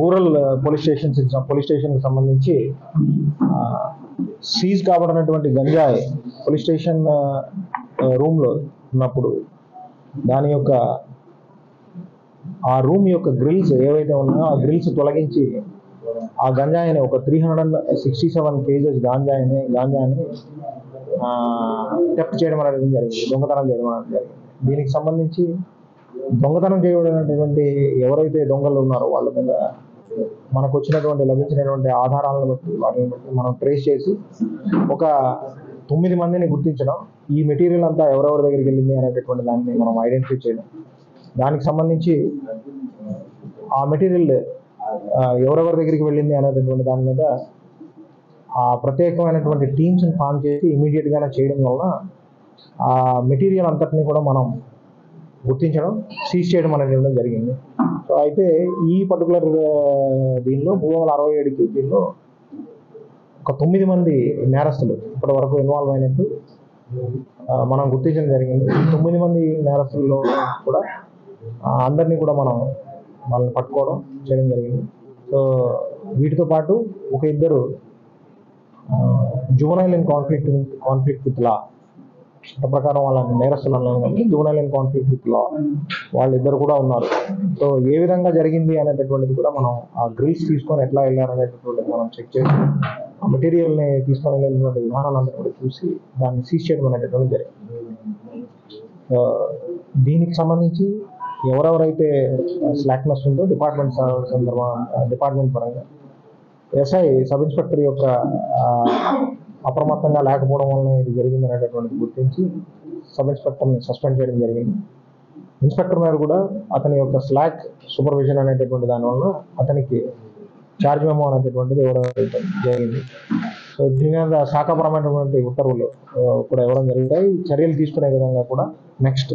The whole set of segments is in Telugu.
రూరల్ పోలీస్ స్టేషన్కి సంబంధించి సీజ్ కాబడినటువంటి గంజాయి పోలీస్ స్టేషన్ రూమ్లో ఉన్నప్పుడు దాని యొక్క ఆ రూమ్ యొక్క గ్రిల్స్ ఏవైతే ఉన్నాయో ఆ గ్రిల్స్ తొలగించి ఆ గంజాయిని ఒక 367 కేజెస్ గాంజాని థెఫ్ట్ చేయడం అనేది జరిగింది, దొంగతనం చేయడం అనేది జరిగింది. దీనికి సంబంధించి దొంగతనం చేయబడినటువంటి ఎవరైతే దొంగలు ఉన్నారో వాళ్ళ మీద మనకు లభించినటువంటి ఆధారాలను బట్టి వాటిని బట్టి మనం ట్రేస్ చేసి ఒక 9 మందిని గుర్తించడం, ఈ మెటీరియల్ అంతా ఎవరెవరి దగ్గరికి వెళ్ళింది అనేటటువంటి దాన్ని మనం ఐడెంటిఫై చేయడం, దానికి సంబంధించి ఆ మెటీరియల్ ఎవరెవరి దగ్గరికి వెళ్ళింది అనేటటువంటి దాని మీద ఆ ప్రత్యేకమైనటువంటి టీమ్స్ని ఫామ్ చేసి ఇమీడియట్గానే చేయడం వలన ఆ మెటీరియల్ అంతటిని కూడా మనం గుర్తించడం, సీజ్ చేయడం అనేది జరిగింది. సో అయితే ఈ పర్టికులర్ దీనిలో 367 కేజీల్లో ఒక 9 మంది నేరస్తులు ఇప్పటి వరకు ఇన్వాల్వ్ అయినట్టు మనం గుర్తించడం జరిగింది. 9 మంది నేరస్తుల్లో కూడా అందరినీ కూడా మనం వాళ్ళని పట్టుకోవడం చేయడం జరిగింది. సో వీటితో పాటు ఒక ఇద్దరు juvenile in conflict with law ప్రకారం వాళ్ళ నేరస్తులను juvenile in conflict with law వాళ్ళిద్దరు కూడా ఉన్నారు. సో ఏ విధంగా జరిగింది అనేటటువంటిది కూడా మనం ఆ గ్రిల్స్ తీసుకొని ఎట్లా వెళ్ళారు అనేటటువంటిది మనం చెక్ చేసి ఆ మెటీరియల్ని తీసుకొని వెళ్ళినటువంటి విధానాలందరూ కూడా చూసి దాన్ని సీజ్ చేయడం అనేటటువంటి జరిగింది. దీనికి సంబంధించి ఎవరెవరైతే స్లాక్నెస్ ఉందో డిపార్ట్మెంట్ పరంగా ఎస్ఐ సబ్ ఇన్స్పెక్టర్ యొక్క అప్రమత్తంగా లేకపోవడం వలన ఇది జరిగింది అనేటటువంటి గుర్తించి సబ్ ఇన్స్పెక్టర్ని సస్పెండ్ చేయడం జరిగింది. ఇన్స్పెక్టర్ మీద కూడా అతని యొక్క స్లాక్ సూపర్విజన్ అనేటటువంటి దానివల్ల అతనికి ఛార్జ్ మెమో అనేటటువంటిది ఇవ్వడం జరిగింది. సో దీని మీద శాఖాపరమైనటువంటి ఉత్తర్వులు కూడా ఇవ్వడం జరుగుతాయి. చర్యలు తీసుకునే విధంగా కూడా నెక్స్ట్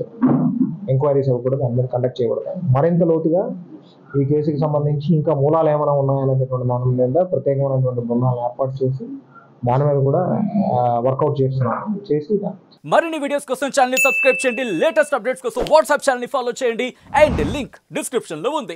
ఎంక్వైరీస్ అవి కూడా అందరూ కండక్ట్ చేయబడతాయి. మరింత లోతుగా ఈ కేసుకి సంబంధించి ఇంకా మూలాలు ఏమైనా ఉన్నాయనేటటువంటి దాని మీద ప్రత్యేకమైనటువంటి బృందాలను ఏర్పాటు చేసి దాని మీద కూడా వర్కౌట్ చేసి మరిన్ని వీడియోస్ కోసం ఛానల్ ని సబ్స్క్రైబ్ చేయండి. లేటెస్ట్ అప్డేట్స్ కోసం వాట్సాప్ ఛానల్ ని ఫాలో చేయండి. అండ్ లింక్ డిస్క్రిప్షన్ లో ఉంది.